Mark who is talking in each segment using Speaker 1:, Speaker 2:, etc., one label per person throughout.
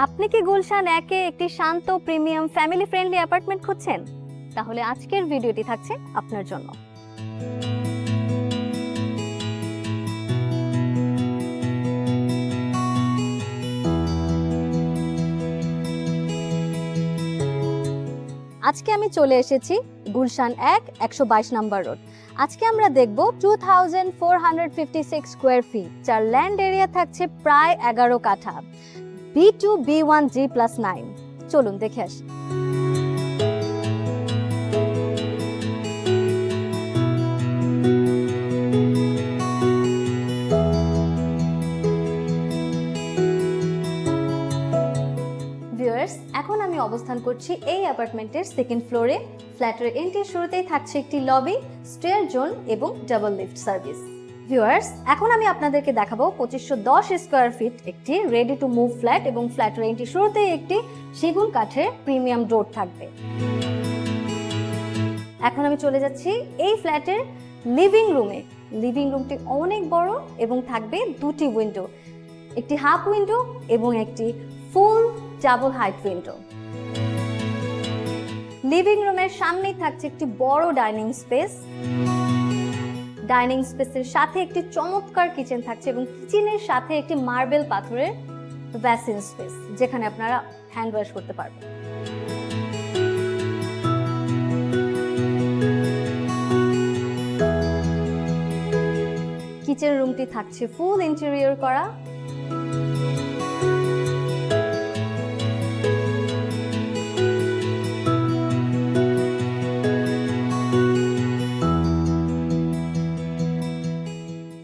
Speaker 1: আপনি কি গুলশান একে একটি শান্ত প্রিমিয়াম ফ্যামিলি ফ্রেন্ডলি অ্যাপার্টমেন্ট খুঁজছেন? তাহলে আজকের ভিডিওটি থাকছে আপনার জন্য। আজকে আমি চলে এসেছি গুলশান 122 নম্বর রোড। আজকে আমরা দেখব 2456 স্কোয়ার ফিট, যার ল্যান্ড এরিয়া থাকছে প্রায় 11 কাঠা, B2 B1 G+9। চলুন দেখে আসি। এখন আমি অবস্থান করছি এই অ্যাপার্টমেন্টের সেকেন্ড ফ্লোরে। ফ্ল্যাটের এন্ট্রির শুরুতেই থাকছে একটি লবি, স্টেয়ার জোন এবং ডাবল লিফট সার্ভিস। ভিউয়ার্স, এখন আমি আপনাদেরকে দেখাবো 2510 স্কোয়ার ফিট একটি রেডি টু মুভ ফ্ল্যাট, এবং ফ্ল্যাটের এন্ট্রির শুরুতেই একটি সেগুন কাঠের প্রিমিয়াম ডোর থাকবে। এখন আমি চলে যাচ্ছি এই ফ্ল্যাটের লিভিং রুমে। লিভিং রুমটি অনেক বড় এবং থাকবে দুটি উইন্ডো, একটি হাফ উইন্ডো এবং একটি ফুল ডাবল হাইট উইন্ডো। লিভিং রুমের সামনেই থাকছে একটি বড় ডাইনিং স্পেস। ডাইনিং স্পেসের সাথে একটি চমৎকার কিচেন থাকছে, এবং কিচেনের সাথে একটি মার্বেল পাথরের বেসিন স্পেস, যেখানে আপনারা হ্যান্ড ওয়াশ করতে পারবেন। কিচেন রুমটি থাকছে ফুল ইন্টেরিয়র করা।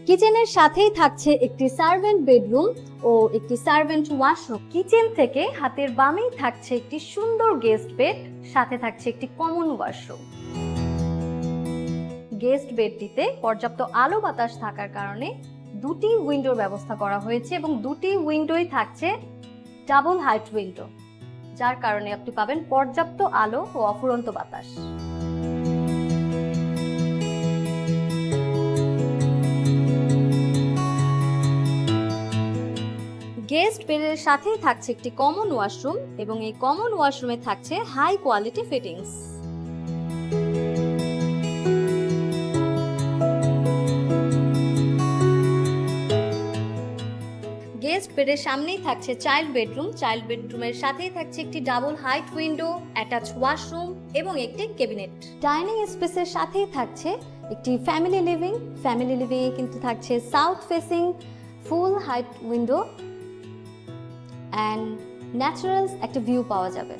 Speaker 1: কিচেনের সাথেই থাকছে একটি সার্ভেন্ট বেডরুম ও একটি সার্ভেন্ট ওয়াশরুম। কিচেন থেকে হাতের বামেই থাকছে একটি সুন্দর গেস্ট বেড, সাথে থাকছে একটি কমন ওয়াশরুম। গেস্ট বেডটিতে পর্যাপ্ত আলো বাতাস থাকার কারণে দুটি উইন্ডোর ব্যবস্থা করা হয়েছে, এবং দুটি উইন্ডোই থাকছে ডাবল হাইট উইন্ডো, যার কারণে আপনি পাবেন পর্যাপ্ত আলো ও অফুরন্ত বাতাস। গেস্ট বেডের সাথেই থাকছে একটি কমন ওয়াশরুম, এবং এই কমন ওয়াশরুমে থাকছে হাই কোয়ালিটি ফিটিংস। গেস্ট বেডের সামনেই থাকছে চাইল্ড বেডরুম। চাইল্ড বেডরুমের সাথেই থাকছে একটি double height window, attach washroom এবং একটি ক্যাবিনেট। ডাইনিং স্পেসের সাথেই থাকছে একটি ফ্যামিলি লিভিং। ফ্যামিলি লিভিং এ কিন্তু থাকছে south facing full height window and natural একটা ভিউ পাওয়া যাবে।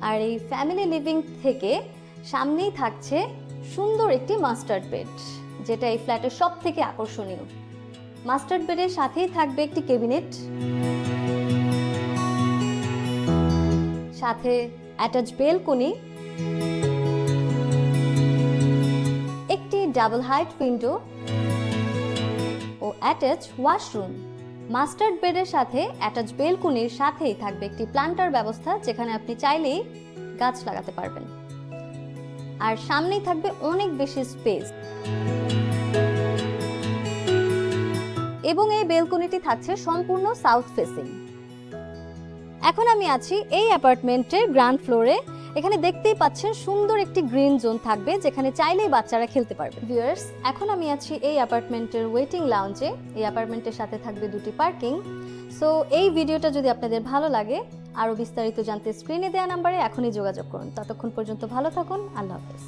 Speaker 1: আর এই ফ্যামিলি লিভিং থেকে সামনেই থাকছে সুন্দর একটি মাস্টার্ড বেড, যেটা এই ফ্ল্যাটের সব থেকে আকর্ষণীয়। মাস্টার্ড বেডের সাথেই থাকবে একটি ক্যাবিনেট, সাথে অ্যাটাচ বেলকনি, একটি ডাবল হাইট উইন্ডো ও অ্যাটাচ ওয়াশরুম। মাস্টার্ড বেডের সাথে অ্যাটাচ বেলকনির সাথেই থাকবে একটি প্ল্যান্টার ব্যবস্থা, যেখানে আপনি চাইলেই গাছ লাগাতে পারবেন। আর সামনেই থাকবে অনেক বেশি স্পেস, এবং এই বেলকনিটি থাকছে সম্পূর্ণ সাউথ ফেসিং। এখন আমি আছি এই অ্যাপার্টমেন্টের গ্রাউন্ড ফ্লোরে। এখানে দেখতেই পাচ্ছেন সুন্দর একটি গ্রিন জোন থাকবে, যেখানে চাইলেই বাচ্চারা খেলতে পারবে। ভিউয়ার্স, এখন আমি আছি এই অ্যাপার্টমেন্টের ওয়েটিং লাউঞ্জে। এই অ্যাপার্টমেন্টের সাথে থাকবে দুটি পার্কিং। সো এই ভিডিওটা যদি আপনাদের ভালো লাগে, আরও বিস্তারিত জানতে স্ক্রিনে দেওয়া নাম্বারে এখনই যোগাযোগ করুন। ততক্ষণ পর্যন্ত ভালো থাকুন। আল্লাহ হাফেজ।